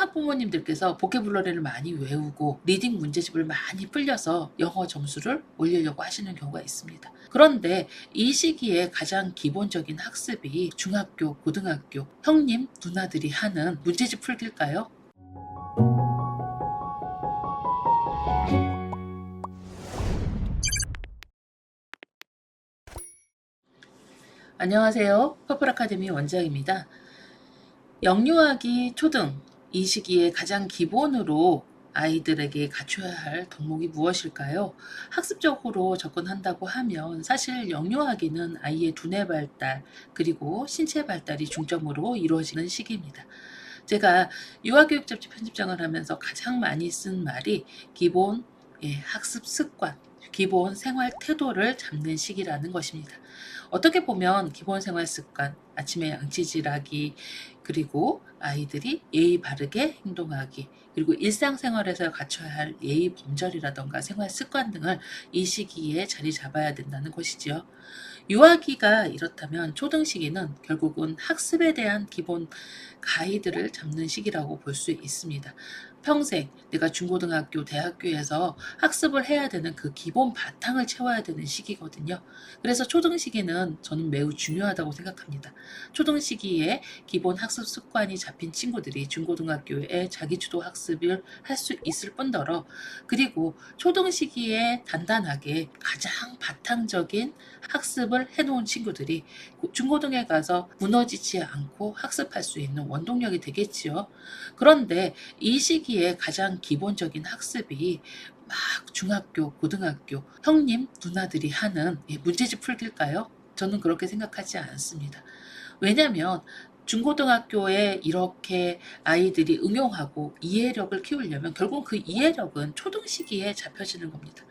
학부모님들께서 보케블러리를 많이 외우고 리딩 문제집을 많이 풀려서 영어 점수를 올리려고 하시는 경우가 있습니다. 그런데 이 시기에 가장 기본적인 학습이 중학교, 고등학교 형님, 누나들이 하는 문제집 풀기일까요? 안녕하세요. 퍼플아카데미 원장입니다. 영유아기, 초등 이 시기에 가장 기본으로 아이들에게 갖춰야 할 덕목이 무엇일까요? 학습적으로 접근한다고 하면 사실 영유아기는 아이의 두뇌 발달 그리고 신체 발달이 중점으로 이루어지는 시기입니다. 제가 유아교육 잡지 편집장을 하면서 가장 많이 쓴 말이 기본 학습 습관, 기본 생활 태도를 잡는 시기라는 것입니다. 어떻게 보면 기본 생활 습관, 아침에 양치질하기, 그리고 아이들이 예의 바르게 행동하기, 그리고 일상생활에서 갖춰야 할 예의 범절이라던가 생활 습관 등을 이 시기에 자리 잡아야 된다는 것이지요. 유아기가 이렇다면 초등 시기는 결국은 학습에 대한 기본 가이드를 잡는 시기라고 볼 수 있습니다. 평생 내가 중고등학교, 대학교에서 학습을 해야 되는 그 기본 바탕을 채워야 되는 시기거든요. 그래서 초등 시기는 저는 매우 중요하다고 생각합니다. 초등 시기에 기본 학습 습관이 잡힌 친구들이 중고등학교에 자기주도 학습을 할 수 있을 뿐더러, 그리고 초등 시기에 단단하게 가장 바탕적인 학습을 해놓은 친구들이 중고등에 가서 무너지지 않고 학습할 수 있는 원동력이 되겠지요. 그런데 이 시기에 가장 기본적인 학습이 막 중학교, 고등학교 형님, 누나들이 하는 문제집 풀기일까요? 저는 그렇게 생각하지 않습니다. 왜냐하면 중고등학교에 이렇게 아이들이 응용하고 이해력을 키우려면 결국 그 이해력은 초등 시기에 잡혀지는 겁니다.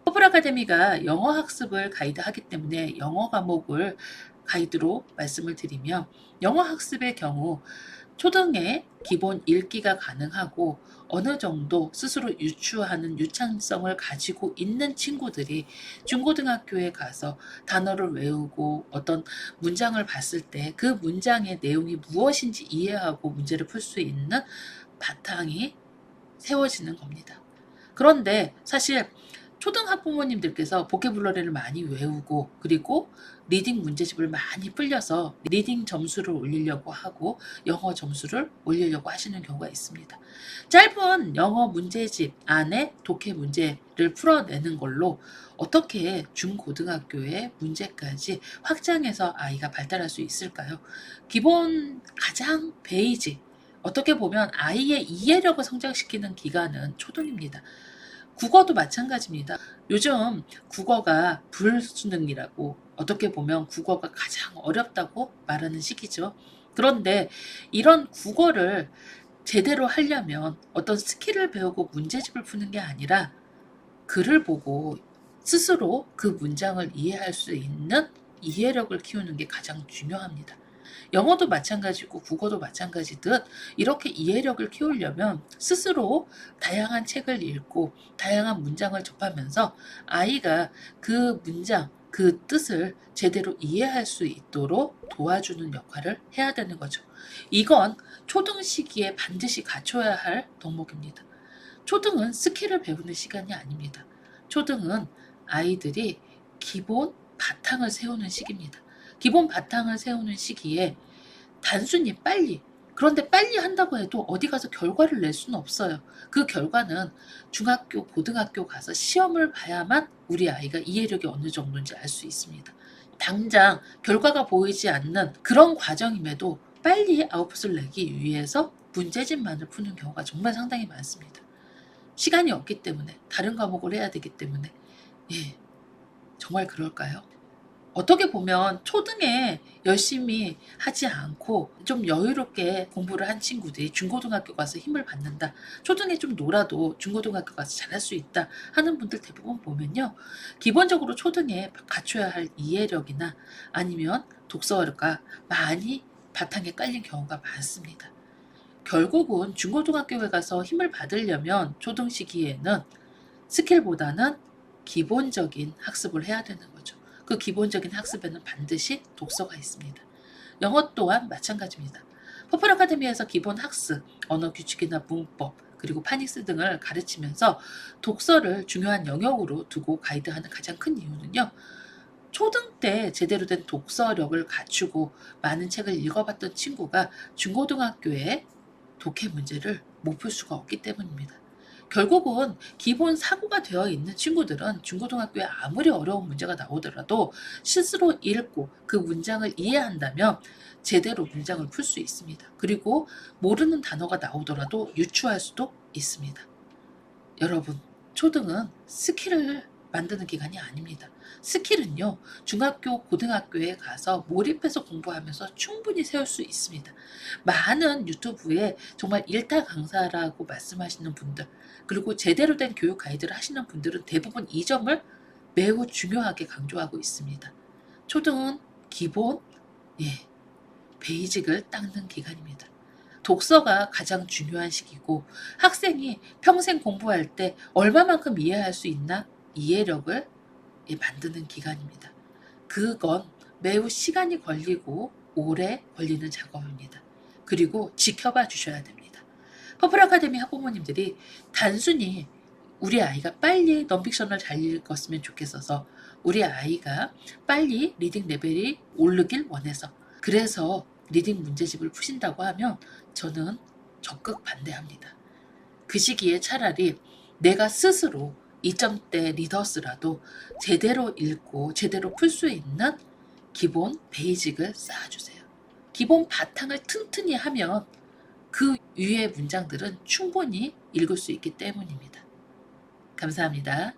퍼플 아카데미가 영어 학습을 가이드하기 때문에 영어 과목을 가이드로 말씀을 드리며, 영어 학습의 경우 초등에 기본 읽기가 가능하고 어느 정도 스스로 유추하는 유창성을 가지고 있는 친구들이 중고등학교에 가서 단어를 외우고 어떤 문장을 봤을 때 그 문장의 내용이 무엇인지 이해하고 문제를 풀 수 있는 바탕이 세워지는 겁니다. 그런데 사실 초등 학부모님들께서 보케블러리를 많이 외우고 그리고 리딩 문제집을 많이 풀려서 리딩 점수를 올리려고 하고 영어 점수를 올리려고 하시는 경우가 있습니다. 짧은 영어 문제집 안에 독해 문제를 풀어내는 걸로 어떻게 중고등학교의 문제까지 확장해서 아이가 발달할 수 있을까요? 기본 가장 베이직, 어떻게 보면 아이의 이해력을 성장시키는 기간은 초등입니다. 국어도 마찬가지입니다. 요즘 국어가 불수능이라고, 어떻게 보면 국어가 가장 어렵다고 말하는 시기죠. 그런데 이런 국어를 제대로 하려면 어떤 스킬을 배우고 문제집을 푸는 게 아니라 글을 보고 스스로 그 문장을 이해할 수 있는 이해력을 키우는 게 가장 중요합니다. 영어도 마찬가지고 국어도 마찬가지듯 이렇게 이해력을 키우려면 스스로 다양한 책을 읽고 다양한 문장을 접하면서 아이가 그 문장, 그 뜻을 제대로 이해할 수 있도록 도와주는 역할을 해야 되는 거죠. 이건 초등 시기에 반드시 갖춰야 할 덕목입니다. 초등은 스킬을 배우는 시간이 아닙니다. 초등은 아이들이 기본 바탕을 세우는 시기입니다. 기본 바탕을 세우는 시기에 단순히 빨리, 그런데 빨리 한다고 해도 어디 가서 결과를 낼 수는 없어요. 그 결과는 중학교, 고등학교 가서 시험을 봐야만 우리 아이가 이해력이 어느 정도인지 알 수 있습니다. 당장 결과가 보이지 않는 그런 과정임에도 빨리 아웃풋을 내기 위해서 문제집만을 푸는 경우가 정말 상당히 많습니다. 시간이 없기 때문에, 다른 과목을 해야 되기 때문에. 정말 그럴까요? 어떻게 보면 초등에 열심히 하지 않고 좀 여유롭게 공부를 한 친구들이 중고등학교 가서 힘을 받는다, 초등에 좀 놀아도 중고등학교 가서 잘할 수 있다 하는 분들 대부분 보면요, 기본적으로 초등에 갖춰야 할 이해력이나 아니면 독서가 많이 바탕에 깔린 경우가 많습니다. 결국은 중고등학교에 가서 힘을 받으려면 초등 시기에는 스킬보다는 기본적인 학습을 해야 되는 거죠. 그 기본적인 학습에는 반드시 독서가 있습니다. 영어 또한 마찬가지입니다. 퍼플 아카데미에서 기본 학습, 언어 규칙이나 문법, 그리고 파닉스 등을 가르치면서 독서를 중요한 영역으로 두고 가이드하는 가장 큰 이유는요. 초등 때 제대로 된 독서력을 갖추고 많은 책을 읽어봤던 친구가 중고등학교에 독해 문제를 못 풀 수가 없기 때문입니다. 결국은 기본 사고가 되어 있는 친구들은 중고등학교에 아무리 어려운 문제가 나오더라도 스스로 읽고 그 문장을 이해한다면 제대로 문장을 풀 수 있습니다. 그리고 모르는 단어가 나오더라도 유추할 수도 있습니다. 여러분, 초등은 스킬을 만드는 기간이 아닙니다. 스킬은요, 중학교, 고등학교에 가서 몰입해서 공부하면서 충분히 세울 수 있습니다. 많은 유튜브에 정말 일타 강사라고 말씀하시는 분들, 그리고 제대로 된 교육 가이드를 하시는 분들은 대부분 이 점을 매우 중요하게 강조하고 있습니다. 초등은 기본, 예, 베이직을 닦는 기간입니다. 독서가 가장 중요한 시기고 학생이 평생 공부할 때 얼마만큼 이해할 수 있나 이해력을 만드는 기간입니다. 그건 매우 시간이 걸리고 오래 걸리는 작업입니다. 그리고 지켜봐 주셔야 됩니다. 퍼플 아카데미 학부모님들이 단순히 우리 아이가 빨리 넌픽션을 잘 읽었으면 좋겠어서 우리 아이가 빨리 리딩 레벨이 오르길 원해서 그래서 리딩 문제집을 푸신다고 하면 저는 적극 반대합니다. 그 시기에 차라리 내가 스스로 2점대 리더스라도 제대로 읽고 제대로 풀 수 있는 기본 베이직을 쌓아주세요. 기본 바탕을 튼튼히 하면 그 위의 문장들은 충분히 읽을 수 있기 때문입니다. 감사합니다.